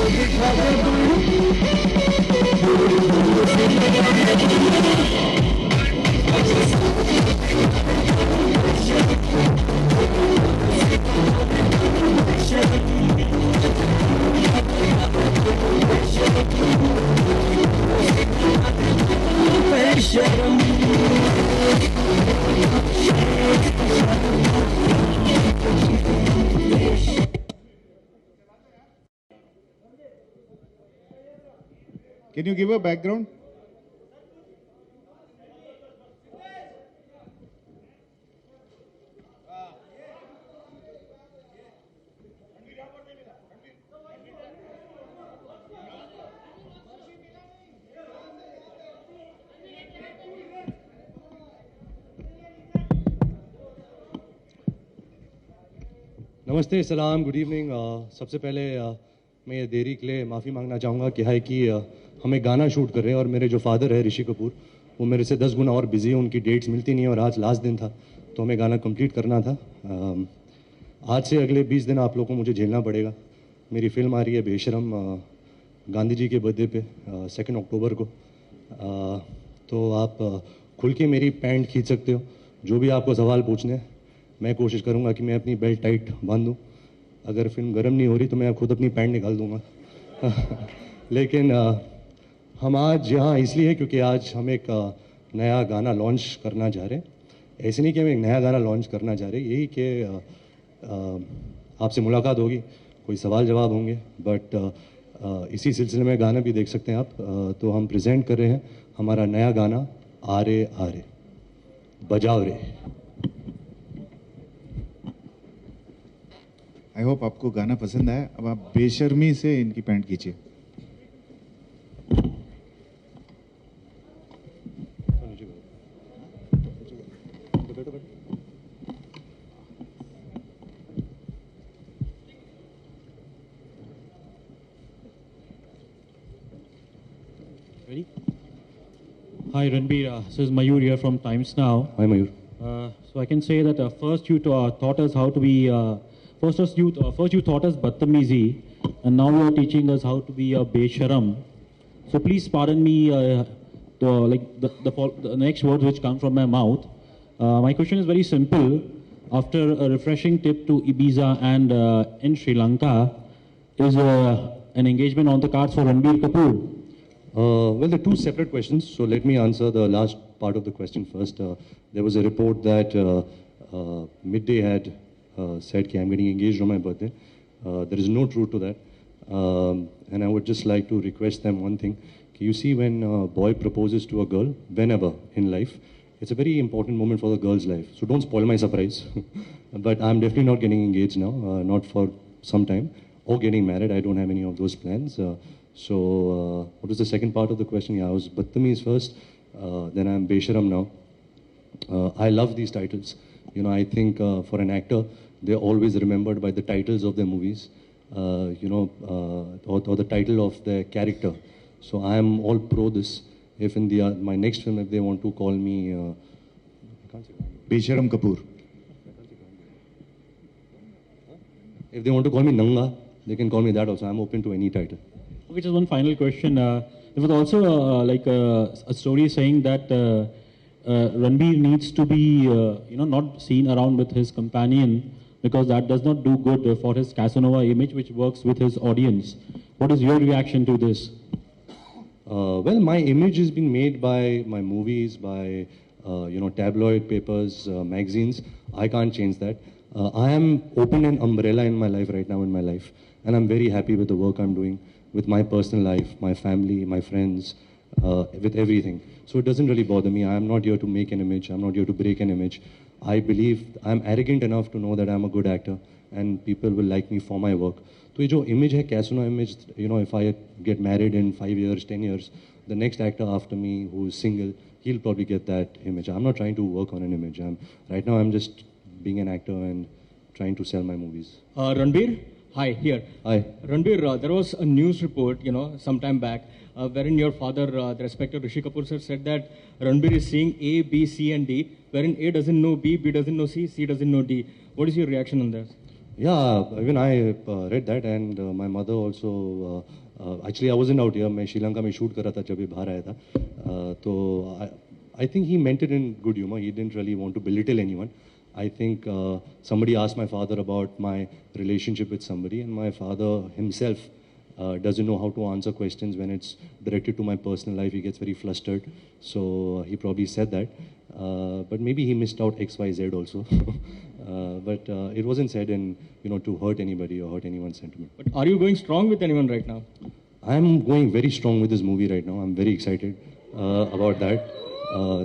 Can you give a background? नमस्ते, सलाम, good evening. सबसे पहले मैं ये देरी के लिए माफ़ी मांगना चाहूँगा कि है कि हम एक गाना शूट कर रहे हैं और मेरे जो फादर है ऋषि कपूर, वो मेरे से 10 गुना और बिजी है, उनकी डेट्स मिलती नहीं है और आज लास्ट दिन था तो हमें गाना कंप्लीट करना था। आज से अगले 20 दिन आप लोगों को मुझे झेलना पड़ेगा। मेरी फिल्म आ रही है बेशरम, गांधी जी के बर्थडे पे 2 अक्टूबर को। तो आप खुल के मेरी पैंट खींच सकते हो, जो भी आपको सवाल पूछने हैं। मैं कोशिश करूंगा कि मैं अपनी बेल्ट टाइट बांध दूं। अगर फिल्म गर्म नहीं हो रही तो मैं खुद अपनी पैंट निकाल दूंगा। लेकिन हम आज यहाँ इसलिए क्योंकि आज हम एक नया गाना लॉन्च करना जा रहे हैं। ऐसे नहीं कि हम एक नया गाना लॉन्च करना जा रहे हैं, यही कि आपसे मुलाकात होगी, कोई सवाल जवाब होंगे, बट इसी सिलसिले में गाना भी देख सकते हैं आप। तो हम प्रेजेंट कर रहे हैं हमारा नया गाना आ रे बजाओ रे। आई होप आपको गाना पसंद आया। अब आप बेशर्मी से इनकी pant खींचिए। Ready? Hi Ranbir, this is Mayur here from Times Now. Hi Mayur. So I can say that first you taught us how to be, first you taught us Badtamizi, and now you are teaching us how to be a Besharam. So please pardon me the next words which come from my mouth. My question is very simple. After a refreshing trip to Ibiza and in Sri Lanka, is an engagement on the cards for Ranbir Kapoor? Well, they're two separate questions, so let me answer the last part of the question first. There was a report that Midday had said that I'm getting engaged on my birthday. There is no truth to that. And I would just like to request them one thing. You see, when a boy proposes to a girl, whenever in life, it's a very important moment for the girl's life. So don't spoil my surprise. But I'm definitely not getting engaged now, not for some time, or getting married. I don't have any of those plans. What was the second part of the question? Yeah, I was Badtamiz first, then I'm Besharam now. I love these titles. You know, I think for an actor, they're always remembered by the titles of their movies, or the title of their character. So I am all pro this. If in my next film, if they want to call me Besharam Kapoor. If they want to call me Nanga, they can call me that also. I'm open to any title. Okay, just one final question. There was also a story saying that Ranbir needs to be, not seen around with his companion because that does not do good for his Casanova image, which works with his audience. What is your reaction to this? Well, my image has been made by my movies, by tabloid papers, magazines. I can't change that. I am open an umbrella in my life right now in my life, and I'm very happy with the work I'm doing, with my personal life, my family, my friends, with everything. So it doesn't really bother me. I am not here to make an image. I'm not here to break an image. I believe I'm arrogant enough to know that I'm a good actor and people will like me for my work. So ये जो image है, Casanova image, if I get married in 5 years, 10 years, the next actor after me who is single, he'll probably get that image. I'm not trying to work on an image. Right now I'm just being an actor and trying to sell my movies. Ranbir, hi, here. Hi. Ranbir, there was a news report, some time back, wherein your father, the respected Rishi Kapoor sir, said that Ranbir is seeing A, B, C and D, wherein A doesn't know B, B doesn't know C, C doesn't know D. What is your reaction on that? Yeah, even I read that, and my mother also. Actually, I wasn't out here. मैं श्रीलंका में shoot कर रहा था जब ये बाहर आया था. तो I think he meant it in good humor. He didn't really want to belittle anyone. I think somebody asked my father about my relationship with somebody, and my father himself doesn't know how to answer questions when it's directed to my personal life. He gets very flustered. So he probably said that. But maybe he missed out X, Y, Z also. But it wasn't said in, to hurt anybody or hurt anyone's sentiment. But are you going strong with anyone right now? I'm going very strong with this movie right now. I'm very excited about that.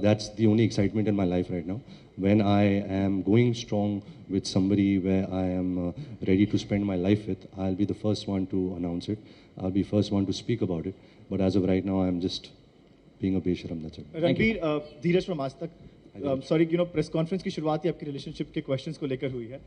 That's the only excitement in my life right now. When I am going strong with somebody where I am ready to spend my life with, I'll be the first one to announce it. I'll be first one to speak about it. But as of right now, I'm just being a besharam. That's it. Ranbir, Dheeraj from आज तक, sorry press conference की शुरुआत ही आपकी relationship के questions को लेकर हुई है.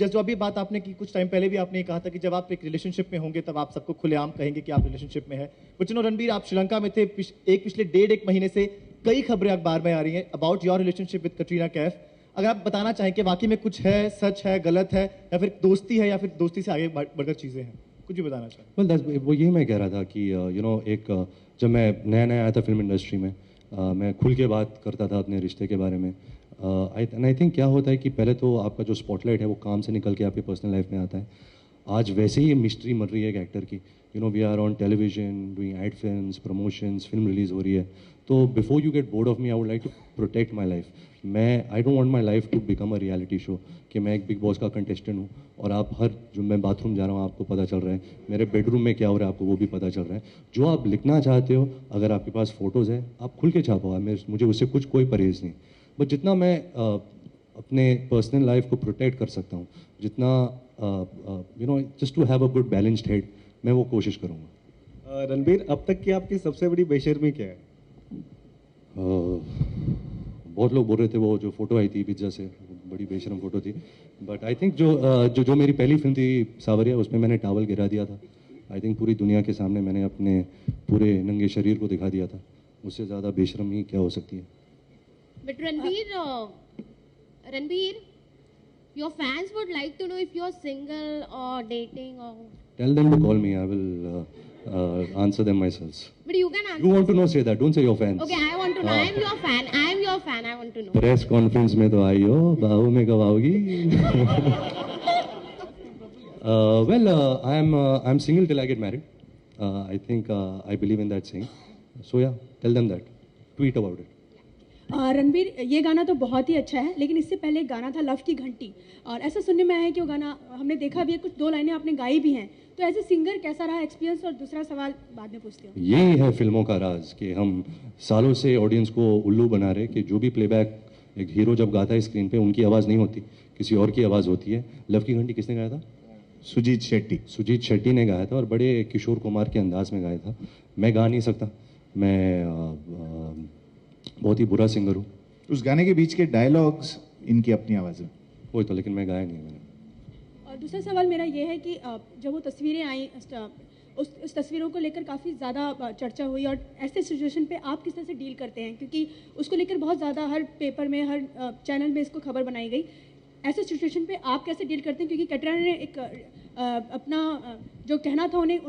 जो अभी बात आपने की, कुछ टाइम पहले भी आपने कहा था कि जब आप एक रिलेशनशिप में होंगे तब आप सबको खुलेआम कहेंगे कि आप रिलेशनशिप में है. बट रणबीर, आप श्रीलंका में थे, पिछले 1.5 महीने से कई खबरें अखबार में आ रही हैं about your relationship with Katrina Kaif. अगर आप बताना चाहें कि वाकई में कुछ है, सच है, गलत है, या फिर दोस्ती है, या फिर दोस्ती से आगे बढ़कर चीज़ें हैं, कुछ भी बताना चाहें. Well, वो यही मैं कह रहा था कि एक जब मैं नया नया आया था फिल्म इंडस्ट्री में, मैं खुल के बात करता था अपने रिश्ते के बारे में. आई थिंक क्या होता है कि पहले तो आपका जो स्पॉटलाइट है वो काम से निकल के आपकी पर्सनल लाइफ में आता है. आज वैसे ही मिस्ट्री मर रही है एक एक्टर की. We are on television doing ad films, promotions, film release हो रही है. तो before you get bored of me, I would like to protect my life. I don't want my life to become a reality show कि मैं एक big boss का contestant हूँ और आप जो मैं बाथरूम जा रहा हूँ आपको पता चल रहा है, मेरे बेडरूम में क्या हो रहा है आपको वो भी पता चल रहा है. जो आप लिखना चाहते हो, अगर आपके पास फोटोज़ है, आप खुल के छापो. मुझे उससे कोई परहेज़ नहीं. बट जितना मैं अपने पर्सनल लाइफ को प्रोटेक्ट कर सकता हूँ, जितना just to have a good balanced head, मैं वो कोशिश करूँगा. रणबीर, अब तक की आपकी सबसे बड़ी बेशर्मी क्या है? बहुत लोग बोल रहे थे वो जो फोटो आई थी पिज्ज़ा से, बड़ी बेशरम फोटो थी. बट आई थिंक जो मेरी पहली फिल्म थी सावरिया, उसमें मैंने टावल गिरा दिया था. आई थिंक पूरी दुनिया के सामने मैंने अपने पूरे नंगे शरीर को दिखा दिया था. उससे ज़्यादा बेशरम ही क्या हो सकती है. But Ranbir, your fans would like to know if you're single or dating or. Tell them to call me. I will answer them myself. But you can answer. You want to know? Say that. Don't say your fans. Okay, I want to know. I am your fan. I am your fan. I want to know. Press conference में तो आई हो, बाहु में कब आओगी? Well, I'm single till I get married. I think I believe in that saying. So yeah, tell them that. Tweet about it. Ranbir, ये गाना तो बहुत ही अच्छा है, लेकिन इससे पहले एक गाना था लव की घंटी, और ऐसा सुनने में आया है कि वो गाना हमने देखा भी है, कुछ 2 लाइनें आपने गाई भी हैं. तो एज ए सिंगर कैसा रहा एक्सपीरियंस? और दूसरा सवाल बाद में पूछती हूँ. यही है फिल्मों का राज कि हम सालों से ऑडियंस को उल्लू बना रहे कि जो भी प्लेबैक एक हीरो जब गाता है स्क्रीन पे, उनकी आवाज़ नहीं होती, किसी और की आवाज़ होती है. लव की घंटी किसने गाया था? सुजीत शेट्टी. सुजीत शेट्टी ने गाया था और बड़े किशोर कुमार के अंदाज में गाया था. मैं गा नहीं सकता, मैं बहुत ही बुरा सिंगर हूँ. उस गाने के बीच के डायलॉग्स इनकी अपनी आवाज़ में वही तो, लेकिन मैं गाया नहीं मैंने. और दूसरा सवाल मेरा ये है कि जब वो तस्वीरें आई, उस तस्वीरों को लेकर काफ़ी ज़्यादा चर्चा हुई, और ऐसे सिचुएशन पे आप किस तरह से डील करते हैं? क्योंकि उसको लेकर बहुत ज़्यादा हर पेपर में, हर चैनल में इसको खबर बनाई गई. ऐसे सिचुएशन पे आप कैसे डील करते हैं? क्योंकि कटरीना ने एक अपना जो कहना था उन्हें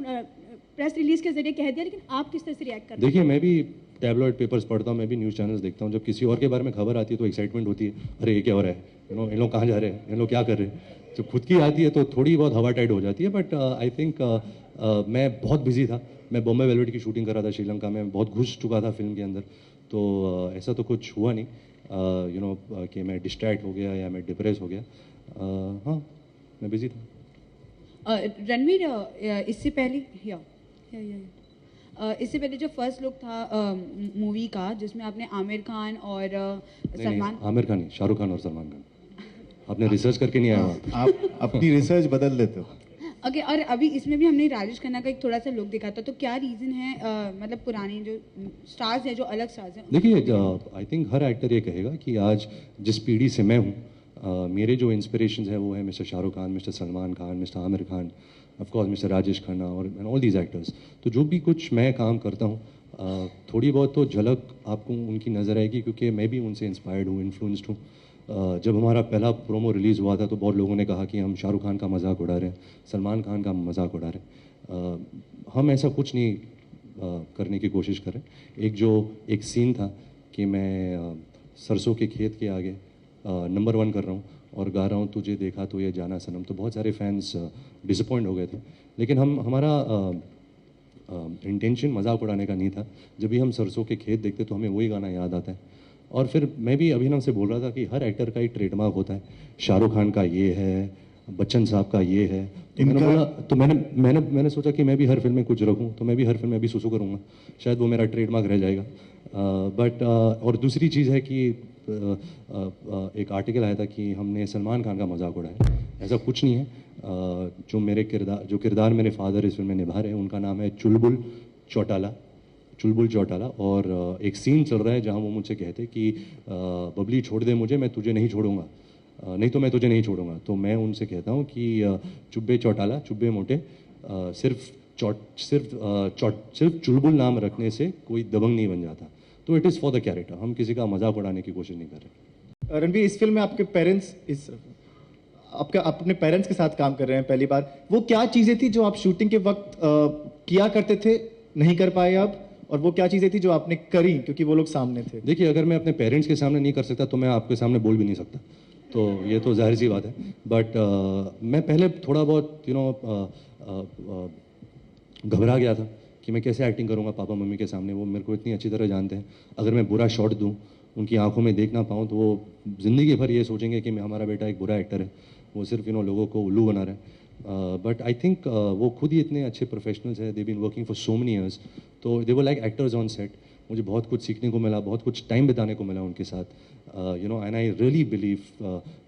प्रेस रिलीज के जरिए कह दिया, लेकिन आप किस तरह से रिएक्ट करते हैं? देखिए, मैं भी टैबलॉइड पेपर्स पढ़ता हूँ, मैं भी न्यूज़ चैनल्स देखता हूँ. जब किसी और के बारे में खबर आती है तो एक्साइटमेंट होती है, अरे ये क्या हो रहा है, इन लोग कहाँ जा रहे हैं, इन लोग क्या कर रहे हैं. जब खुद की आती है तो थोड़ी बहुत हवा टाइट हो जाती है. बट आई थिंक मैं बहुत बिजी था. मैं बॉम्बे वेलवेट की शूटिंग कर रहा था श्रीलंका में, बहुत घुस चुका था फिल्म के अंदर. तो ऐसा तो कुछ हुआ नहीं कि मैं डिस्ट्रैक्ट हो गया या मैं डिप्रेस हो गया. हाँ, मैं बिजी था. रणवीर, इससे पहले इससे पहले जो फर्स्ट लुक था मूवी का, जिसमें आपने आमिर खान और सलमान, आमिर खान नहीं, शाहरुख खान और सलमान खान. आपने रिसर्च करके नहीं आया. आप अपनी रिसर्च बदल देते हो. ओके. और अभी इसमें भी हमने राजेश खन्ना का एक थोड़ा सा लुक देखा था. तो क्या रीज़न है, मतलब पुराने जो स्टार्स हैं, जो अलग स्टार्स हैं? देखिए, आई थिंक हर एक्टर ये कहेगा कि आज जिस पीढ़ी से मैं हूँ, मेरे जो इंस्पिरेशंस हैं वो है mister Shahrukh Khan, mister Salman Khan, mister Aamir Khan, of course mister Rajesh Khanna और ऑल दीज एक्टर्स. तो जो भी कुछ मैं काम करता हूँ, थोड़ी बहुत तो झलक आपको उनकी नज़र आएगी, क्योंकि मैं भी उनसे इंस्पायर्ड हूँ, इन्फ्लुएंस्ड हूँ. जब हमारा पहला प्रोमो रिलीज़ हुआ था तो बहुत लोगों ने कहा कि हम शाहरुख खान का मजाक उड़ा रहे हैं, सलमान खान का मजाक उड़ा रहे हैं। हम ऐसा कुछ नहीं करने की कोशिश करें। एक सीन था कि मैं सरसों के खेत के आगे नंबर 1 कर रहा हूँ और गा रहा हूँ तुझे देखा तो ये जाना सनम, तो बहुत सारे फैंस डिसअपॉइंट हो गए थे। लेकिन हमारा इंटेंशन मजाक उड़ाने का नहीं था। जब भी हम सरसों के खेत देखते तो हमें वही गाना याद आता है। और फिर मैं भी अभिनव से बोल रहा था कि हर एक्टर का एक ट्रेडमार्क होता है। शाहरुख खान का ये है, बच्चन साहब का ये है, तो मैंने बोला, तो मैंने सोचा कि मैं भी हर फिल्म में कुछ रखूं, तो मैं भी हर फिल्म में अभी सुसु करूंगा, शायद वो मेरा ट्रेडमार्क रह जाएगा। बट और दूसरी चीज़ है कि एक आर्टिकल आया था कि हमने सलमान खान का मजाक उड़ाया। ऐसा कुछ नहीं है। जो किरदार मेरे फादर इस फिल्म में निभा रहे हैं उनका नाम है चुलबुल चौटाला। और एक सीन चल रहा है जहाँ वो मुझसे कहते कि बबली छोड़ दे मुझे, मैं तुझे नहीं छोड़ूंगा, नहीं तो मैं तुझे नहीं छोड़ूंगा। तो मैं उनसे कहता हूँ कि चुब्बे चौटाला, चुब्बे मोटे, सिर्फ चुलबुल नाम रखने से कोई दबंग नहीं बन जाता। तो it is for the character, हम किसी का मजाक उड़ाने की कोशिश नहीं कर रहे। रणवीर, इस फिल्म में आपके पेरेंट्स अपने पेरेंट्स के साथ काम कर रहे हैं पहली बार, वो क्या चीज़ें थी जो आप शूटिंग के वक्त किया करते थे, नहीं कर पाए अब, और वो क्या चीज़ें थी जो आपने करी क्योंकि वो लोग सामने थे? देखिए, अगर मैं अपने पेरेंट्स के सामने नहीं कर सकता तो मैं आपके सामने बोल भी नहीं सकता, तो ये तो जाहिर सी बात है। बट मैं पहले थोड़ा बहुत घबरा गया था कि मैं कैसे एक्टिंग करूँगा पापा मम्मी के सामने। वो मेरे को इतनी अच्छी तरह जानते हैं, अगर मैं बुरा शॉट दूँ, उनकी आंखों में देख ना पाऊँ, तो वो ज़िंदगी भर ये सोचेंगे कि हमारा बेटा एक बुरा एक्टर है, वो सिर्फ लोगों को उल्लू बना रहा है। बट आई थिंक वो खुद ही इतने अच्छे प्रोफेशनल्स हैं, they been working for so many years, तो they were like actors on set. मुझे बहुत कुछ सीखने को मिला, बहुत कुछ टाइम बिताने को मिला उनके साथ, एंड आई रियली बिलीव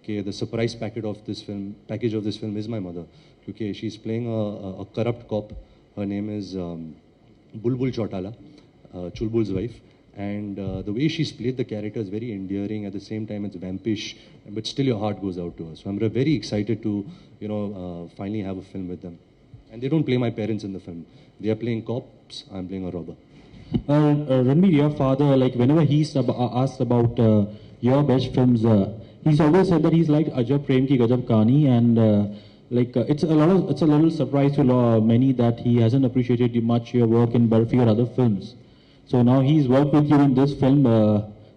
कि the surprise package of this film is my mother, क्योंकि she is playing a corrupt cop. Her name is Bulbul Chautala, Chulbul's wife, and the way she's played the character is very endearing. At the same time, it's vampish, but still your heart goes out to her. So I'm very excited to, finally have a film with them. And they don't play my parents in the film. They are playing cops. I'm playing a robber. Ranveer, your father, like whenever he's asked about your best films, he's always said that he's like Ajab Prem Ki Gajab Kahani, and it's a little surprise to many that he hasn't appreciated much your work in Barfi or other films. So now he's worked with you in this film.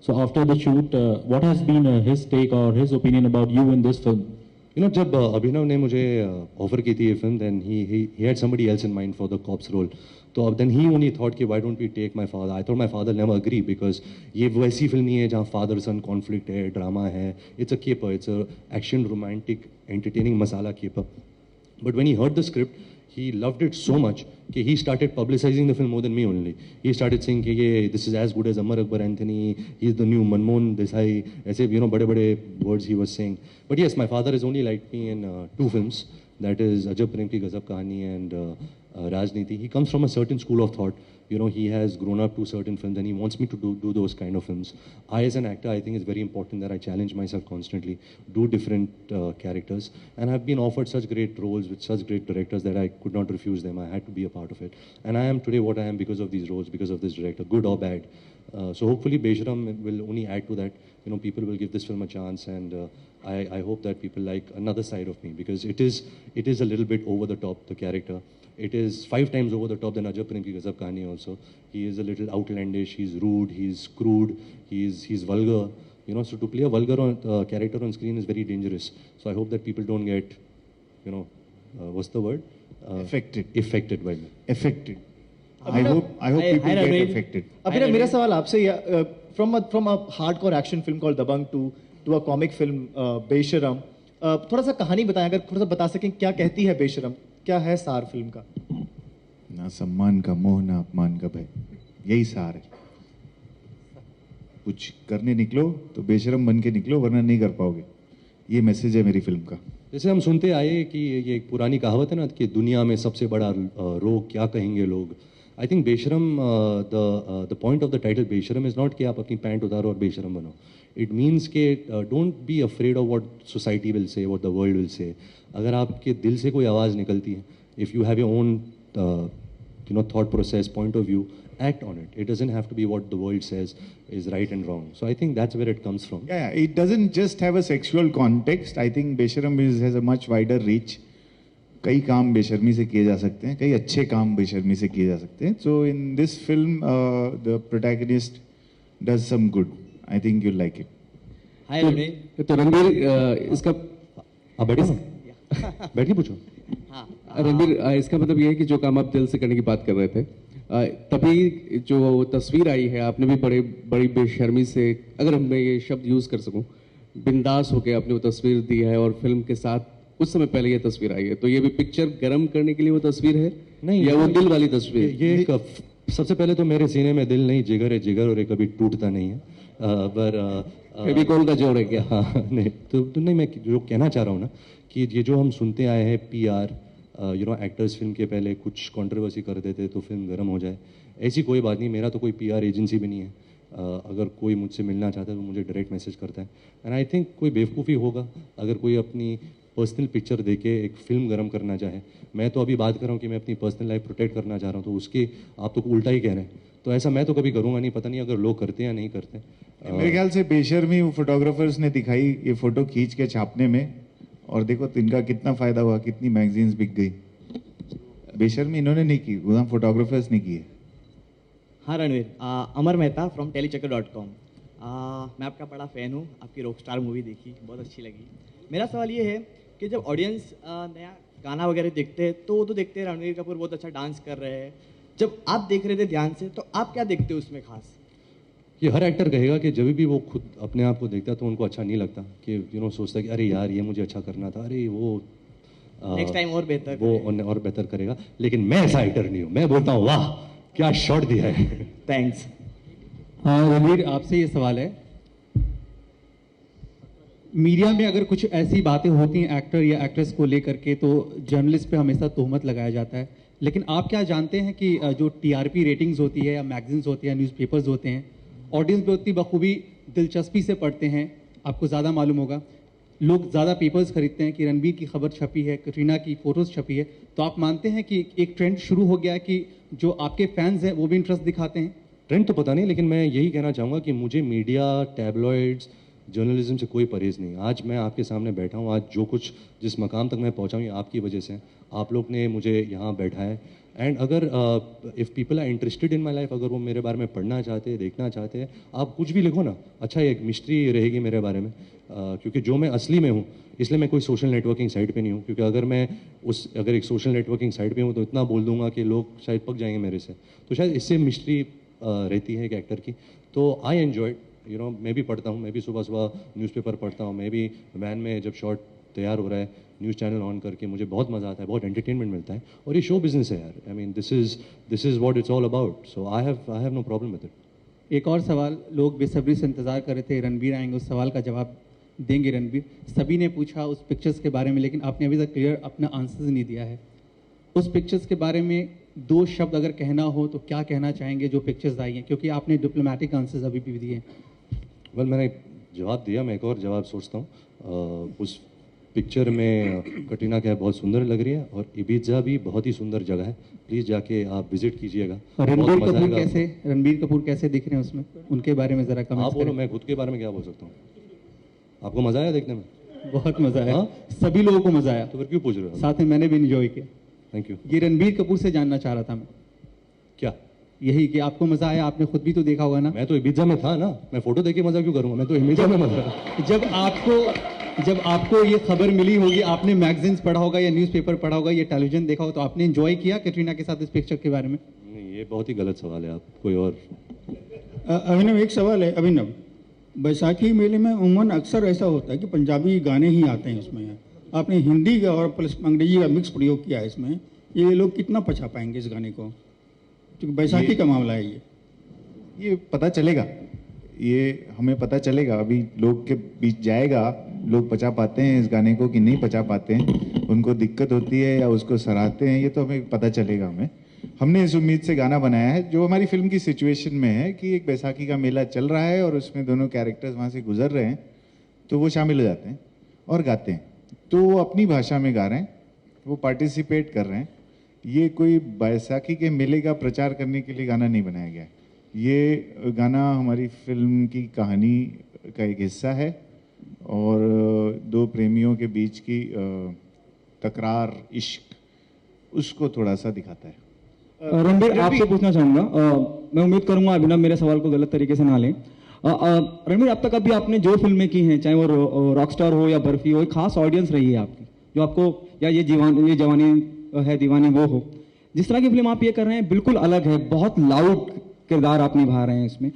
So after the shoot, what has been his take or his opinion about you in this film? जब अभिनव ने मुझे offer की थी ये film, then he had somebody else in mind for the cops role. तो अब then he only thought कि why don't we take my father? I thought my father never agree because ये वैसी फिल्म नहीं है जहाँ father son conflict है, drama है. It's a caper, it's a action romantic entertaining masala caper. But when he heard the script, he loved it so much कि he started publicizing the film more than me only. He started saying कि ये this is as good as Amar Akbar Anthony, he is the new Manmohan Desai, ऐसे बड़े words he was saying. But yes, my father has only liked me in 2 films, that is Ajab Prem Ki Gazab Kahani and Rajniti. He comes from a certain school of thought. He has grown up to certain films and he wants me to do those kind of films. I, as an actor, I think it's very important that I challenge myself constantly, do different characters, and I've been offered such great roles with such great directors that I could not refuse them. I had to be a part of it. And I am today what I am because of these roles, because of this director, good or bad. So hopefully Besharam will only add to that. People will give this film a chance, and I hope that people like another side of me, because it is a little bit over the top, the character. It is 5 times over the top than Ajab Prem Ki Gazab Kahani also. He is a little outlandish, he's rude, he's crude, he's vulgar. So to play a vulgar character on screen is very dangerous. So I hope that people don't get, what's the word? Affected by me. Affected. I hope people get affected. Abhinav, मेरा सवाल आपसे from a hardcore action film called Dabangg to a comic film बेशरम, थोड़ा सा कहानी बताएं, अगर थोड़ा सा बता सकें क्या कहती है बेशरम, क्या है सार फिल्म का? ना सम्मान का मोह, ना अपमान का भय, यही सार है। कुछ करने निकलो तो बेशरम बन के निकलो, वरना नहीं कर पाओगे। ये मैसेज है मेरी फिल्म का। जैसे हम सुनते आए कि ये एक पुरानी कहावत है ना कि दुनिया में सबसे बड़ा रोग क्या कहेंगे लोग। आई थिंक बेशरम, the point of the title बेशरम इज नॉट कि आप अपनी पैंट उतारो और बेशरम बनो। इट मीन्स के don't be afraid of what society will say, what the world will say. अगर आपके दिल से कोई आवाज़ निकलती है, if you have your own thought process, point of view, act on it. It doesn't have to be what the world says is right and wrong. So I think that's where it comes from. Yeah, it doesn't just have a sexual context. I think Besharam has a much wider reach. कई काम बेशर्मी से किए जा सकते हैं, कई अच्छे काम बेशर्मी से किए जा सकते हैं. So in this film, the protagonist does some good. I think you'll like it. हाय रणवीर. तो रणवीर इसका आप बैठिए ना, बैठ के पूछो. हाँ रणवीर, इसका मतलब ये है कि जो काम आप दिल से करने की बात कर रहे थे, तभी जो तस्वीर आई है आपने भी बड़ी बेशर्मी से, अगर मैं ये शब्द यूज कर सकूं, बिंदास होकर आपने वो तस्वीर दी है और फिल्म के साथ कुछ समय पहले ये तस्वीर आई है. तो ये भी पिक्चर गर्म करने के लिए वो तस्वीर है नहीं, या वो दिल वाली तस्वीर? ये सबसे पहले तो मेरे सीने में दिल नहीं, जिगर है जिगर, और ये कभी टूटता नहीं है. पर कौन का जोड़ है क्या? हाँ नहीं, तो नहीं, मैं जो कहना चाह रहा हूँ ना कि ये जो हम सुनते आए हैं PR, एक्टर्स फिल्म के पहले कुछ कंट्रोवर्सी कर देते तो फिल्म गर्म हो जाए, ऐसी कोई बात नहीं. मेरा तो कोई PR एजेंसी भी नहीं है. अगर कोई मुझसे मिलना चाहता है तो मुझे डायरेक्ट मैसेज करता है. एंड आई थिंक कोई बेवकूफ़ी होगा अगर कोई अपनी पर्सनल पिक्चर देके एक फिल्म गर्म करना चाहे. मैं तो अभी बात कर रहा हूँ कि मैं अपनी पर्सनल लाइफ प्रोटेक्ट करना चाह रहा हूँ, तो उसकी आप तो उल्टा ही कह रहे हैं. तो ऐसा मैं तो कभी करूँगा नहीं, पता नहीं अगर लोग करते हैं या नहीं करते. मेरे ख्याल से बेशर्मी फोटोग्राफर्स ने दिखाई ये फोटो खींच के छापने में, और देखो तो इनका कितना फायदा हुआ, कितनी मैगजीन्स बिक गई. बेशर्मी इन्होंने नहीं की, उधर फोटोग्राफर्स ने की है. हाँ रणवीर, अमर मेहता फ्रॉम टेलीचक्कर.com. मैं आपका बड़ा फ़ैन हूँ, आपकी रॉकस्टार मूवी देखी, बहुत अच्छी लगी. मेरा सवाल ये है कि जब ऑडियंस नया गाना वगैरह देखते हैं तो वो तो देखते हैं रणवीर कपूर बहुत अच्छा डांस कर रहे हैं. जब आप देख रहे थे ध्यान से तो आप क्या देखते हो उसमें खास? ये हर एक्टर कहेगा कि जब भी वो खुद अपने आप को देखता है तो उनको अच्छा नहीं लगता, कि सोचता है कि अरे यार ये मुझे अच्छा करना था, अरे वो नेक्स्ट टाइम और बेहतर वो और बेहतर करेगा. लेकिन मैं ऐसा एक्टर नहीं हूँ. मैं बोलता हूँ वाह क्या शॉट दिया है. थैंक्स. रणवीर, आपसे ये सवाल है, मीडिया में अगर कुछ ऐसी बातें होती हैं एक्टर या एक्ट्रेस को लेकर के तो जर्नलिस्ट पे हमेशा तोहमत लगाया जाता है, लेकिन आप क्या जानते हैं कि जो TRP रेटिंग्स होती है या मैगजीन्स होती है या न्यूज़पेपर्स होते हैं, ऑडियंस भी उतनी बखूबी दिलचस्पी से पढ़ते हैं. आपको ज़्यादा मालूम होगा, लोग ज़्यादा पेपर्स खरीदते हैं कि रणबीर की खबर छपी है, कटरीना की फ़ोटोज़ छपी है. तो आप मानते हैं कि एक ट्रेंड शुरू हो गया है कि जो आपके फैंस हैं वो भी इंटरेस्ट दिखाते हैं? ट्रेंड तो पता नहीं, लेकिन मैं यही कहना चाहूँगा कि मुझे मीडिया, टैबलॉइड्स, जर्नलिज्म से कोई परहेज नहीं. आज मैं आपके सामने बैठा हूँ, आज जो कुछ जिस मकाम तक मैं पहुँचा हूँ ये आपकी वजह से. आप लोग ने मुझे यहाँ बैठा है. एंड अगर if people are interested in my life, अगर वो मेरे बारे में पढ़ना चाहते हैं, देखना चाहते हैं, आप कुछ भी लिखो ना, अच्छा एक मिस्ट्री रहेगी मेरे बारे में. क्योंकि जो मैं असली में हूँ, इसलिए मैं कोई सोशल नेटवर्किंग साइट पे नहीं हूँ. क्योंकि अगर एक सोशल नेटवर्किंग साइट पे हूँ तो इतना बोल दूंगा कि लोग शायद पक जाएंगे मेरे से. तो शायद इससे मिस्ट्री रहती है एक एक्टर की. तो आई एन्जॉय, मैं भी पढ़ता हूँ, मैं भी सुबह सुबह न्यूज़पेपर पढ़ता हूँ, मैं भी वैन में जब शॉट तैयार हो रहा है न्यूज़ चैनल ऑन करके मुझे बहुत मज़ा आता है, बहुत एंटरटेनमेंट मिलता है. और ये शो बिजनेस है यार. I mean this is what it's all about. So I have no problem with it. एक और सवाल, लोग बेसब्री से इंतजार कर रहे थे रणबीर आएंगे, उस सवाल का जवाब देंगे रणबीर. सभी ने पूछा उस पिक्चर्स के बारे में, लेकिन आपने अभी तक क्लियर अपना आंसर नहीं दिया है. उस पिक्चर्स के बारे में 2 शब्द अगर कहना हो तो क्या कहना चाहेंगे जो पिक्चर्स आई हैं, क्योंकि आपने डिप्लोमेटिक आंसर्स अभी भी दिए हैं. वेल, मैंने जवाब दिया, मैं एक और जवाब सोचता हूँ. उस पिक्चर में कटरीना कैफ बहुत सुंदर लग रही है और इबिजा भी बहुत ही सुंदर जगह है. प्लीज़ जाके आप विजिट कीजिएगा. रणबीर कपूर कैसे दिख रहे हैं उसमें, उनके बारे में ज़रा कमेंट. आप बोलो, मैं खुद के बारे में क्या बोल सकता हूँ. आपको मज़ा आया देखने में? बहुत मज़ा आया. सभी लोगों को मज़ा आया. तो फिर क्यों पूछ रहे हो? साथ में मैंने भी इंजॉय किया. Thank you. ये रणबीर कपूर से जानना चाह रहा था मैं. क्या? यही कि आपको मज़ा आया, आपने खुद भी तो देखा होगा ना. मैं तो इबिजा में था ना, मैं फोटो देख के मज़ा क्यों करूँगा, मैं तो इबिजा में मज़ा. जब आपको ये खबर मिली होगी, आपने मैगजीन्स पढ़ा होगा या न्यूज़पेपर पढ़ा होगा या टेलीविजन देखा होगा, तो आपने एंजॉय किया कटरीना के साथ इस पिक्चर के बारे में? नहीं, ये बहुत ही गलत सवाल है. आप कोई और. अभिनव, एक सवाल है. अभिनव, बैसाखी मेले में उमूमन अक्सर ऐसा होता है कि पंजाबी गाने ही आते हैं उसमें. आपने हिंदी का और प्लस अंग्रेजी का मिक्स प्रयोग किया है इसमें. ये लोग कितना पचा पाएंगे इस गाने को, क्योंकि बैसाखी का मामला है ये पता चलेगा, ये हमें पता चलेगा. अभी लोग के बीच जाएगा, लोग पचा पाते हैं इस गाने को कि नहीं पचा पाते हैं, उनको दिक्कत होती है या उसको सराहते हैं, ये तो हमें पता चलेगा. हमने इस उम्मीद से गाना बनाया है जो हमारी फिल्म की सिचुएशन में है कि एक बैसाखी का मेला चल रहा है और उसमें दोनों कैरेक्टर्स वहाँ से गुजर रहे हैं, तो वो शामिल हो जाते हैं और गाते हैं. तो वो अपनी भाषा में गा रहे हैं, वो पार्टिसिपेट कर रहे हैं. ये कोई बैसाखी के मेले का प्रचार करने के लिए गाना नहीं बनाया गया है। ये गाना हमारी फिल्म की कहानी का एक हिस्सा है और दो प्रेमियों के बीच की तकरार, इश्क, उसको थोड़ा सा दिखाता है। रणबीर, आपसे पूछना चाहूँगा, मैं उम्मीद करूँगा अभिनव मेरे सवाल को गलत तरीके से ना लें। रणबीर, अब तक अभी आपने जो फिल्में की हैं, चाहे वो रॉकस्टार हो या बर्फी हो, एक खास ऑडियंस रही है आपकी, जो आपको, या ये जवानी है दीवानी वो हो, जिस तरह की फिल्म आप ये कर रहे हैं बिल्कुल अलग है, बहुत लाउड किरदार आप निभा रहे हैं इसमें।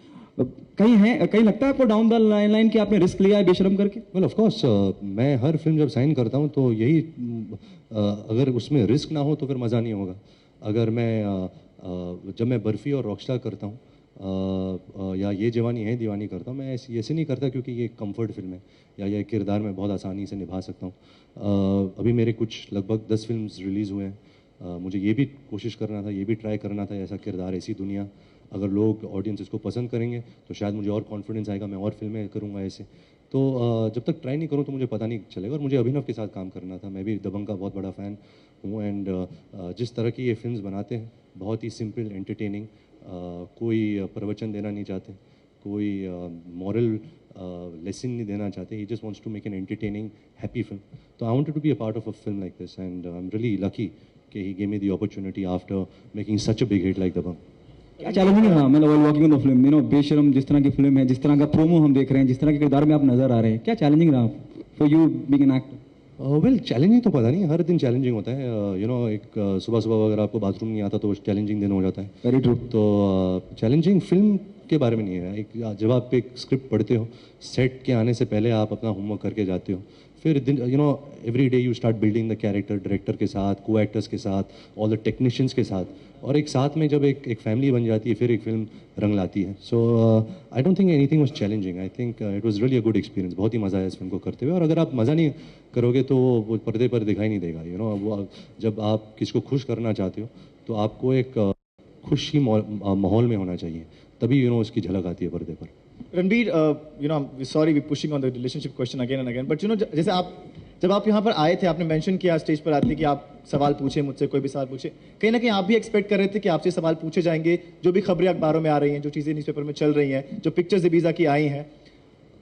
कहीं लगता है आपको डाउन द लाइन कि आपने रिस्क लिया है बेशरम करके? वेल ऑफ कोर्स, मैं हर फिल्म जब साइन करता हूँ तो यही, अगर उसमें रिस्क ना हो तो फिर मज़ा नहीं होगा। अगर जब मैं बर्फी और रॉकस्टार करता हूँ या ये जवानी है दीवानी करता हूँ, मैं ऐसे नहीं करता क्योंकि ये कंफर्ट फिल्म है या ये किरदार मैं बहुत आसानी से निभा सकता हूँ। अभी मेरे कुछ लगभग 10 फिल्म रिलीज़ हुए हैं। मुझे ये भी कोशिश करना था, ये भी ट्राई करना था, ऐसा किरदार, ऐसी दुनिया, अगर लोग ऑडियंस इसको पसंद करेंगे तो शायद मुझे और कॉन्फिडेंस आएगा, मैं और फिल्में करूँगा ऐसे। तो जब तक ट्राई नहीं करूँ तो मुझे पता नहीं चलेगा। और मुझे अभिनव के साथ काम करना था, मैं भी दबंग का बहुत बड़ा फ़ैन हूँ। एंड जिस तरह की ये फिल्म्स बनाते हैं, बहुत ही सिंपल, एंटरटेनिंग, कोई प्रवचन देना नहीं चाहते, कोई मॉरल लेसन नहीं देना चाहते, he just wants to make an entertaining happy film. तो I wanted to be a part of a film like this and I am really lucky कि he gave me the opportunity after making such a big hit like Dabangg. क्या challenging रहा, मतलब working on the film, बेशरम जिस तरह की film है, जिस तरह का प्रोमो हम देख रहे हैं, जिस तरह के किरदार में आप नजर आ रहे हैं, क्या चैलेंजिंग रहा for you being an actor? Well, challenging तो पता नहीं, हर दिन चैलेंजिंग होता है। एक सुबह सुबह अगर आपको बाथरूम नहीं आता तो चैलेंजिंग दिन हो जाता है। Very true. तो चैलेंजिंग फिल्म के बारे में नहीं है। जब आप एक स्क्रिप्ट पढ़ते हो, सेट के आने से पहले आप अपना होमवर्क करके जाते हो, फिर दिन every day you start building the character, director के साथ, को एक्टर्स के साथ, ऑल द टेक्नीशियंस के साथ, और एक साथ में जब एक फैमिली बन जाती है, फिर एक फिल्म रंग लाती है। So I don't think anything was challenging, I think it was really a good experience. बहुत ही मज़ा आया इस फिल्म को करते हुए। और अगर आप मज़ा नहीं करोगे तो वो पर्दे पर दिखाई नहीं देगा। वो जब आप किसी को खुश करना चाहते हो तो आपको एक खुशी माहौल में होना चाहिए, तभी उसकी झलक आती है पर्दे पर। Ranbir, sorry we're pushing on the relationship question again and again, but जैसे जब आप यहाँ पर आए थे, आपने मेंशन किया स्टेज पर आते कि आप सवाल पूछे मुझसे, कोई भी सवाल पूछे, कहीं ना कहीं आप भी एक्सपेक्ट कर रहे थे कि आपसे सवाल पूछे जाएंगे, जो भी खबरें अखबारों में आ रही हैं, जो चीज़ें न्यूज़पेपर में चल रही हैं, जो पिक्चर्स वीज़ा की आई हैं,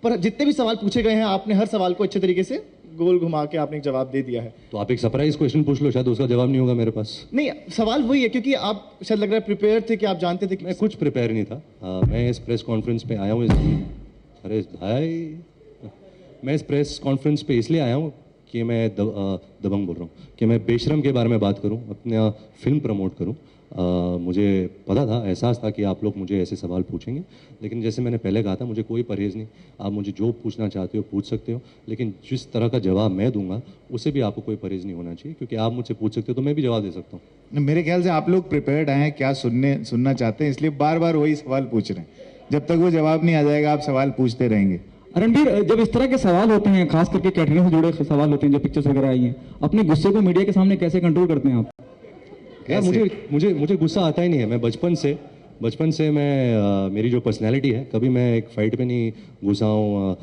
पर जितने भी सवाल पूछे गए हैं आपने हर सवाल को अच्छे तरीके से गोल घुमा के आपने एक जवाब दे दिया है। तो आप एक सरप्राइज क्वेश्चन पूछ लो, शायद उसका जवाब नहीं होगा मेरे पास। नहीं, सवाल वही है क्योंकि आप शायद लग रहा है प्रिपेयर थे, कि आप जानते थे कि मैं कुछ प्रिपेयर नहीं था। मैं इस प्रेस कॉन्फ्रेंस पे आया हूँ मैं इस प्रेस कॉन्फ्रेंस पे इसलिए आया हूँ कि मैं दबंग बोल रहा हूँ, कि मैं बेशरम के बारे में बात करूँ, अपना फिल्म प्रमोट करूँ। मुझे पता था, एहसास था कि आप लोग मुझे ऐसे सवाल पूछेंगे, लेकिन जैसे मैंने पहले कहा था, मुझे कोई परहेज़ नहीं। आप मुझे जो पूछना चाहते हो पूछ सकते हो, लेकिन जिस तरह का जवाब मैं दूंगा उससे भी आपको कोई परहेज़ नहीं होना चाहिए, क्योंकि आप मुझसे पूछ सकते हो तो मैं भी जवाब दे सकता हूँ। मेरे ख्याल से आप लोग प्रिपेयर्ड आए हैं, क्या सुनना चाहते हैं, इसलिए बार बार वही सवाल पूछ रहे हैं। जब तक वो जवाब नहीं आ जाएगा आप सवाल पूछते रहेंगे। रणबीर, जब इस तरह के सवाल होते हैं, खास करके कैटरिंग से जुड़े सवाल होते हैं, जो पिक्चर्स वगैरह आई हैं, अपने गुस्से को मीडिया के सामने कैसे कंट्रोल करते हैं आप? यार मुझे गुस्सा आता ही नहीं है। मैं बचपन से मैं मेरी जो पर्सनैलिटी है, कभी मैं एक फाइट पे नहीं घुसा हूँ,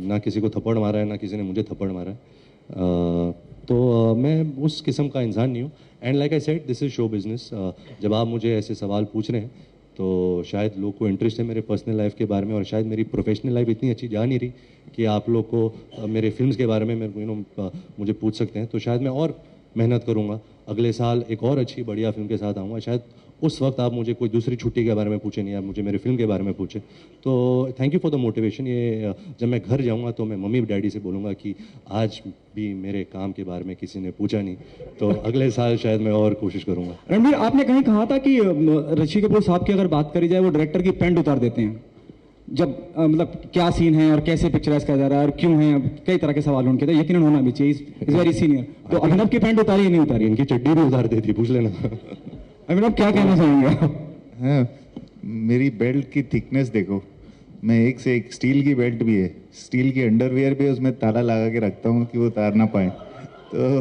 ना किसी को थप्पड़ मारा है, ना किसी ने मुझे थप्पड़ मारा है। तो मैं उस किस्म का इंसान नहीं हूँ। And like I said, this is show business. जब आप मुझे ऐसे सवाल पूछ रहे हैं तो शायद लोग को इंटरेस्ट है मेरे पर्सनल लाइफ के बारे में, और शायद मेरी प्रोफेशनल लाइफ इतनी अच्छी जा नहीं रही कि आप लोग को मेरे फिल्म्स के बारे में मुझे पूछ सकते हैं। तो शायद मैं और मेहनत करूँगा, अगले साल एक और अच्छी बढ़िया फिल्म के साथ आऊँगा। शायद उस वक्त आप मुझे कोई दूसरी छुट्टी के बारे में पूछे नहीं, आप मुझे मेरे फिल्म के बारे में पूछे। तो thank you for the motivation. ये जब मैं घर जाऊंगा तो मैं मम्मी डैडी से बोलूँगा कि आज भी मेरे काम के बारे में किसी ने पूछा नहीं, तो अगले साल शायद मैं और कोशिश करूँगा। रणबीर, आपने कहीं कहा था कि ऋषि कपूर साहब की अगर बात करी जाए, वो डायरेक्टर की पैंट उतार देते हैं जब मतलब क्या सीन है और कैसे पिक्चराइज किया जा रहा है और क्यों है, कई तरह के सवाल उनके थे। यकीनन होना भी चाहिए, इज वेरी सीनियर। तो अभिनव की पैंट उतारी या नहीं उतारी? इनकी चड्डी भी उतार देती, पूछ लेना। अभिनव, क्या कहना चाहेंगे आप? हाँ, मेरी बेल्ट की थिकनेस देखो, मैं एक से एक, स्टील की बेल्ट भी है, स्टील की अंडरवियर भी, उसमें ताला लगा के रखता हूँ कि वो उतार ना पाए। तो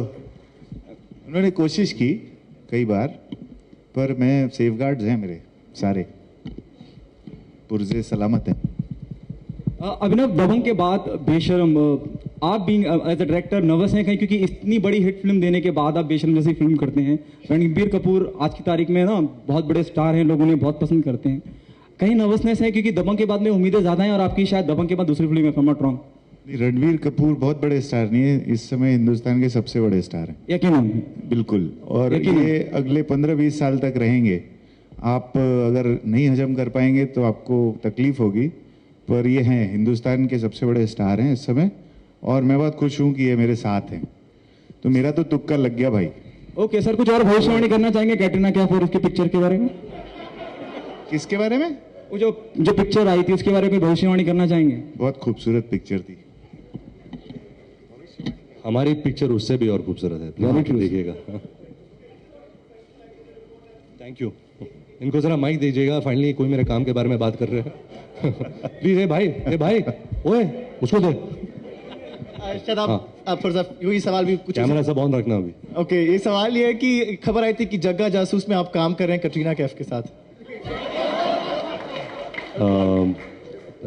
उन्होंने कोशिश की कई बार, पर मैं सेफगार्ड्स हैं मेरे सारे, पुर्जे सलामत हैं। अभिनव, दबंग के बाद बेशरम, आप being as a director nervous हैं कहीं, क्योंकि इतनी बड़ी हिट फिल्म देने के बाद आप बेशर्म जैसी फिल्म करते हैं। रणबीर कपूर आज की तारीख में ना बहुत बड़े स्टार हैं, लोग उन्हें बहुत पसंद करते हैं। कहीं नर्वसनेस है क्योंकि दबंग के बाद में उम्मीदें ज़्यादा हैं और आपकी शायद दबंग के बाद दूसरी फिल्म है, if I am not wrong. Ranbir Kapoor बहुत बड़े स्टार नहीं है, इस समय हिंदुस्तान के सबसे बड़े स्टार हैं। यकीनन। बिल्कुल। और ये अगले 15-20 साल तक रहेंगे। आप अगर नहीं हजम कर पाएंगे तो आपको तकलीफ होगी, पर ये हैं हिंदुस्तान के सबसे बड़े स्टार हैं इस समय, और मैं बहुत खुश हूँ कि ये मेरे साथ हैं। तो मेरा तो तुक्का लग गया भाई। ओके सर, कुछ और भविष्यवाणी करना चाहेंगे कैटरीना कैफ और उसकी पिक्चर के बारे में? किसके बारे में? वो जो पिक्चर आई थी उसके बारे में भविष्यवाणी करना चाहेंगे? बहुत खूबसूरत पिक्चर थी। हमारी पिक्चर उससे भी और खूबसूरत है, देखिएगा। Thank you. इनको जरा माइक दीजिएगा, फाइनली कोई मेरे काम के बारे में बात कर रहे हैं। प्लीज। ए भाई ओए उसको दे। शायद आप थोड़ा सा यही सवाल भी कुछ कैमरा सब ऑन रखना अभी। ओके, ये सवाल ये है कि खबर आई थी कि जग्गा जासूस में आप काम कर रहे हैं कटरीना कैफ के साथ।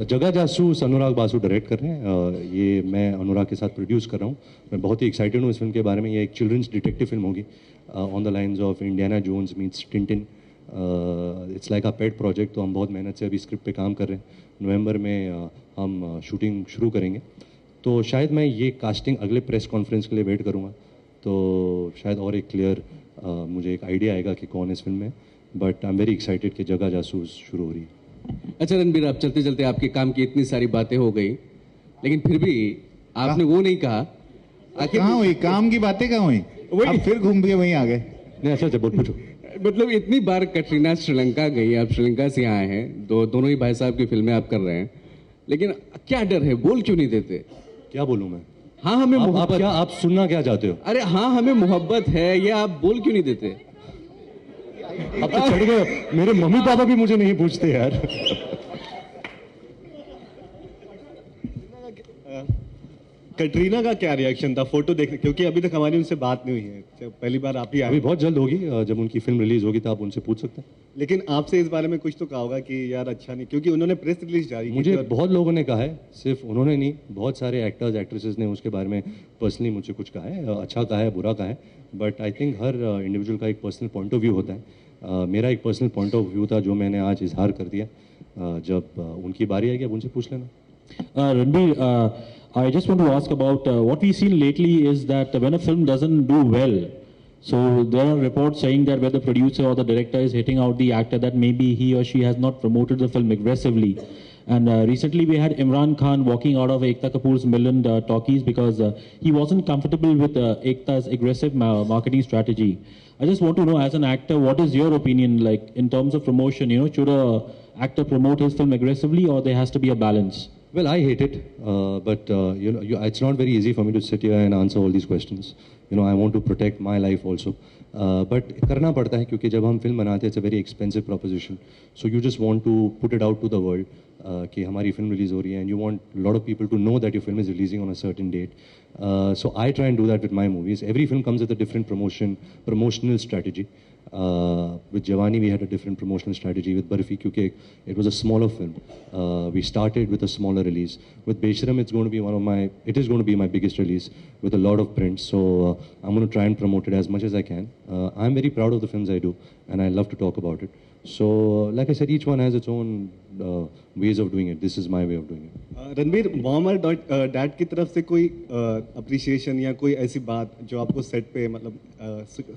जगह जासूस अनुराग बासु डायरेक्ट कर रहे हैं। ये मैं अनुराग के साथ प्रोड्यूस कर रहा हूँ। मैं बहुत ही एक्साइटेड हूँ इस फिल्म के बारे में। ये एक चिल्ड्रंस डिटेक्टिव फिल्म होगी, on the lines of Indiana Jones meets Tintin. It's like a pet project. तो हम बहुत मेहनत से अभी स्क्रिप्ट पे काम कर रहे हैं। नवंबर में हम शूटिंग शुरू करेंगे। तो शायद मैं ये कास्टिंग अगले प्रेस कॉन्फ्रेंस के लिए वेट करूँगा, तो शायद और एक क्लियर मुझे एक आइडिया आएगा कि कौन इस फिल्म में। But I am very excited कि जगह जासूस शुरू हो रही है। अच्छा रणबीर, आप चलते चलते आपके काम की इतनी सारी बातें हो गई, लेकिन फिर भी आपने वो नहीं कहा। कहाँ हुई काम की बातें? कहाँ हुई? आप फिर घूम के वहीं आ गए। नहीं अच्छा बहुत पूछो। मतलब इतनी बार कटरीना श्रीलंका गई, आप श्रीलंका से आए हैं, दोनों ही भाई साहब की फिल्में आप कर रहे हैं, लेकिन क्या डर है? बोल क्यों नहीं देते? क्या बोलूं मैं? हाँ हमें मोहब्बत। आप सुनना क्या चाहते हो? अरे हाँ हमें मोहब्बत है, ये आप बोल क्यों नहीं देते? अब तो चढ़ गए। मेरे मम्मी पापा भी मुझे नहीं पूछते यार। कटरीना का क्या रिएक्शन था फोटो देखने, क्योंकि अभी तक हमारी उनसे बात नहीं हुई है, पहली बार आप ही आए। अभी बहुत जल्द होगी, जब उनकी फिल्म रिलीज होगी तो आप उनसे पूछ सकते हैं। लेकिन आपसे इस बारे में कुछ तो कहा होगा कि यार अच्छा नहीं, क्योंकि उन्होंने प्रेस रिलीज जारी की। मुझे बहुत लोगों ने कहा है, सिर्फ उन्होंने नहीं, बहुत सारे एक्टर्स एक्ट्रेसेस ने उसके बारे में पर्सनली मुझे कुछ कहा है, अच्छा कहा है, बुरा कहा है। But I think her individual का एक पर्सनल पॉइंट ऑफ व्यू होता है। मेरा एक पर्सनल पॉइंट ऑफ व्यू था जो मैंने आज इजहार कर दिया। जब उनकी बारी आएगी अब उनसे पूछ लेना। Ranbir, I just want to ask about what we've seen lately is that when a film doesn't do well, so there are reports saying that where the producer or the director is hitting out the actor, that maybe he or she has not promoted the film aggressively. And recently we had Imran Khan walking out of Ekta Kapoor's Million talkies because he wasn't comfortable with Ekta's aggressive marketing strategy. I just want to know, as an actor, what is your opinion like in terms of promotion? You know, should a actor promote his film aggressively or there has to be a balance? Well, I hate it, but it's not very easy for me to sit here and answer all these questions. I want to protect my life also. But करना पड़ता है क्योंकि जब हम film बनाते हैं, it's a very expensive proposition. So you just want to put it out to the world कि हमारी फिल्म रिलीज हो रही है, and you want a lot of people to know that your film is releasing on a certain date. So I try and do that with my movies. Every film comes with a different promotional strategy. With Jawani we had a different promotional strategy. With Barfi, क्योंकि it was a smaller film, we started with a smaller release. With Beshram it is going to be my biggest release with a lot of prints. So I'm going to try and promote it as much as I can. I'm very proud of the films I do and I love to talk about it. So like I said, each one has its own ways of doing it. This is my way of doing it. Ranbir, mom और dad की तरफ से कोई appreciation या कोई ऐसी बात जो आपको सेट पे मतलब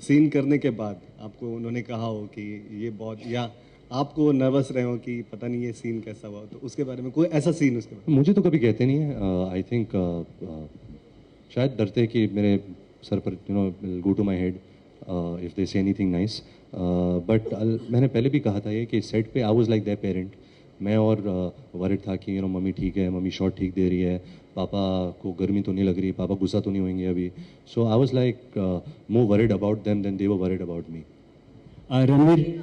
सीन करने के बाद आपको उन्होंने कहा हो कि ये बहुत, या आपको नर्वस रहे हो कि पता नहीं ये सीन कैसा हुआ, तो उसके बारे में कोई ऐसा सीन उसके बारे में? मुझे तो कभी कहते नहीं है। आई थिंक शायद डरते हैं कि मेरे सर पर go to my head if they say anything nice. But मैंने पहले भी कहा था ये कि सेट पे आई वाज लाइक देयर पेरेंट। मैं और वरिड था कि मम्मी ठीक है, मम्मी शॉट ठीक दे रही है, पापा को गर्मी तो नहीं लग रही, पापा गुस्सा तो नहीं होंगे अभी। So I was like more worried about them than they were worried about me. Ranveer,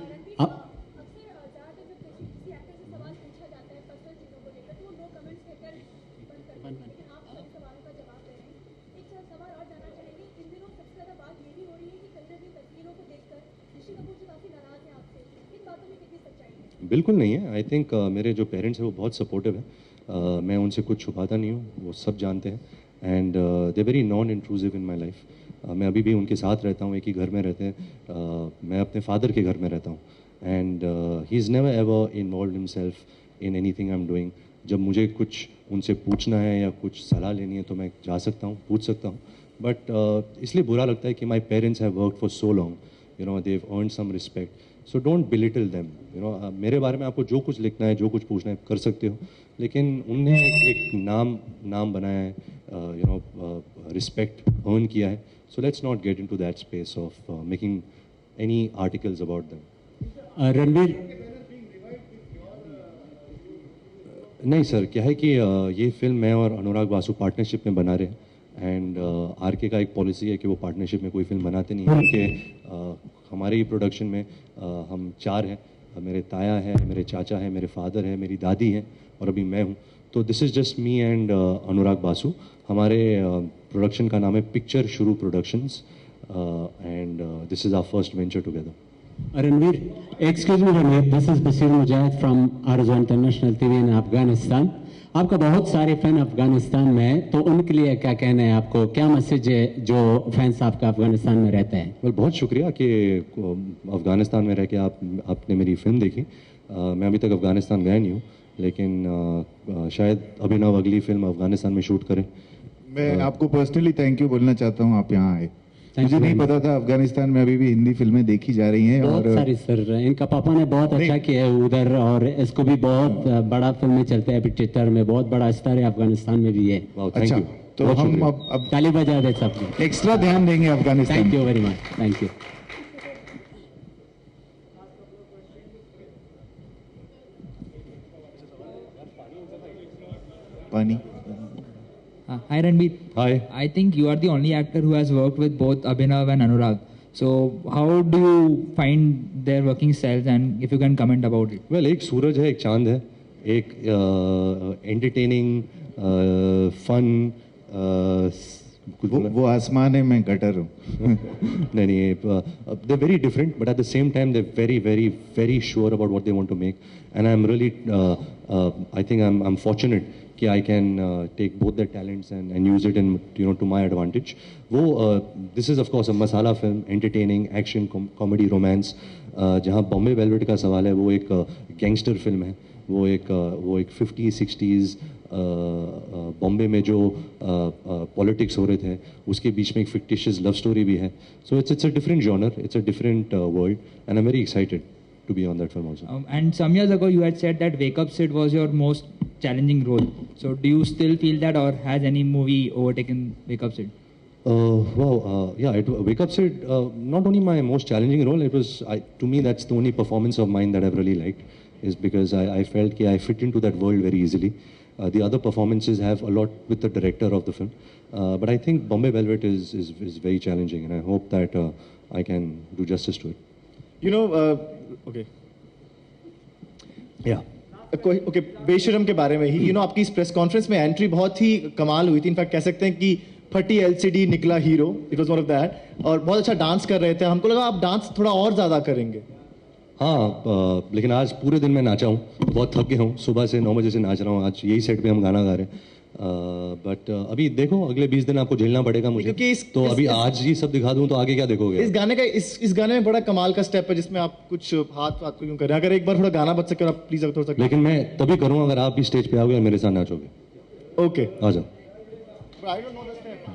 बिल्कुल नहीं है। आई थिंक मेरे जो पेरेंट्स हैं वो बहुत सपोर्टिव है। मैं उनसे कुछ छुपाता नहीं हूँ, वो सब जानते हैं। And they very non intrusive in my life. मैं अभी भी उनके साथ रहता हूँ, एक ही घर में रहते हैं। मैं अपने फादर के घर में रहता हूँ and he is never ever involve himself in any thing I am doing. जब मुझे कुछ उनसे पूछना है या कुछ सलाह लेनी है तो मैं जा सकता हूँ, पूछ सकता हूँ। बट इसलिए बुरा लगता है कि my parents have worked for so long, you know, they have earned some respect, so don't belittle them. You know, मेरे बारे में आपको जो कुछ लिखना है, जो कुछ पूछना है कर सकते हो, लेकिन उनने एक नाम बनाया है, यू नो, रिस्पेक्ट अर्न किया है। So let's not get into that space of making any articles about them. Ranveer, नहीं सर, क्या है कि ये फिल्म मैं और अनुराग बासु पार्टनरशिप में बना रहे हैं एंड आरके का एक पॉलिसी है कि वो पार्टनरशिप में कोई फिल्म बनाते नहीं हैं, क्योंकि हमारे ही प्रोडक्शन में हम 4 हैं। मेरे ताया है, मेरे चाचा है, मेरे फादर है, मेरी दादी है और अभी मैं हूँ। तो this is just me and Anurag Basu. हमारे प्रोडक्शन का नाम है picture Shuru productions and this is our first venture together. Ranveer, excuse me Ranveer, this is Basir Mujahid from Arzu International TV in Afghanistan. आपका बहुत सारे फैन अफगानिस्तान में हैं, तो उनके लिए क्या कहना है आपको, क्या मैसेज है जो फैंस आपका अफगानिस्तान में रहते हैं? well, बहुत शुक्रिया कि अफगानिस्तान में रह के आपने मेरी फिल्म देखी। मैं अभी तक अफगानिस्तान गया नहीं हूँ, लेकिन शायद अभिनव अगली फिल्म अफगानिस्तान में शूट करें। मैं आपको पर्सनली थैंक यू बोलना चाहता हूँ, आप यहाँ आए। मुझे नहीं पता था अफगानिस्तान में अभी भी हिंदी फिल्में देखी जा रही हैं। बहुत सारी सर, इनका पापा ने बहुत अच्छा किया है उधर, और इसको भी बहुत बड़ा फिल्में चलते हैं अभी थिएटर में, बहुत बड़ा स्टार है अफगानिस्तान में भी है। अच्छा, तो हम अब ताली बजा दे सब, एक्स्ट्रा ध्यान देंगे Afghanistan. Thank you very much, thank you. पानी। Hi Ranveer. Hi. I think you are the only actor who has worked with both Abhinav and Anurag. So how do you find their working styles, and if you can comment about it? Well, एक सूरज है, एक चांद है, एक entertaining fun, वो आसमान है, मैं गटर हूँ। नहीं, they're very different, but at the same time they're very, very, very sure about what they want to make, and I'm really, I think I'm fortunate कि I can take both their talents and use it in, you know, to my advantage. वो this is of course a masala film, entertaining, action, comedy, romance. जहाँ Bombay velvet का सवाल है, वो एक gangster film है, वो एक 50s 60s बॉम्बे में जो पॉलिटिक्स हो रहे थे उसके बीच में एक फिक्टिशियस लव स्टोरी भी है। So it's a different genre, it's a different world, and I'm very excited to be on that film also. And some years ago you had said that Wake Up Sid was your most challenging role. So do you still feel that, or has any movie overtaken Wake Up Sid? Yeah, Wake Up Sid, not only my most challenging role, it was, to me that's the only performance of mine that I've really liked, is because I felt that I fit into that world very easily. The other performances have a lot with the director of the film, but I think Bombay Velvet is very challenging, and I hope that I can do justice to it. You know, okay. Yeah. Okay, बेशरम के बारे में ही, you know, आपकी इस press conference में entry बहुत ही कमाल हुई थी। इनफैक्ट कह सकते हैं कि फटी एलसीडी निकला hero, it was one of that, और बहुत अच्छा डांस कर रहे थे। हमको लगा आप डांस थोड़ा और ज़्यादा करेंगे। हाँ, लेकिन आज पूरे दिन मैं नाचा हूँ, बहुत थक गया हूँ, सुबह से 9 बजे से नाच रहा हूँ। आज यही सेट पे हम गाना गा रहे हैं, बट अभी देखो अगले 20 दिन आपको झेलना पड़ेगा मुझे, तो अभी आज ही सब दिखा दूँ तो आगे क्या देखोगे? इस गाने में बड़ा कमाल का स्टेप है जिसमें आप कुछ हाथ को यूं करें। अगर एक बार थोड़ा गाना बच सके और आप प्लीज अगर थोड़ा सा, लेकिन मैं तभी करूँगा अगर आप भी स्टेज पे आओगे और मेरे साथ नाचोगे। ओके, आ जाओ।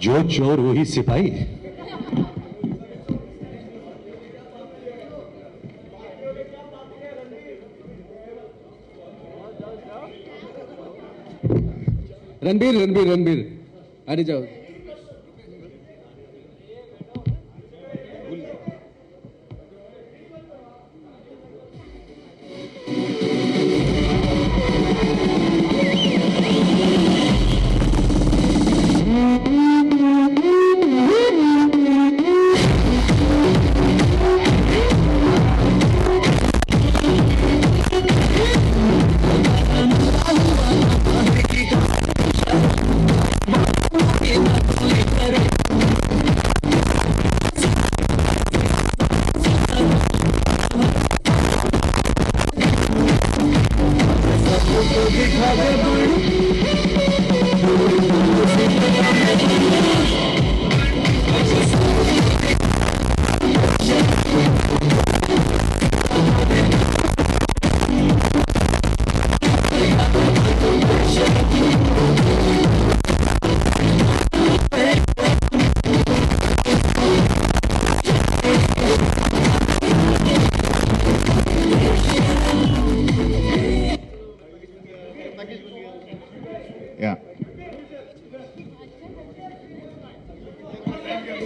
जो चोर वही सिपाही। रणबीर, अरे जाओ। Yeah.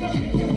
Thank you.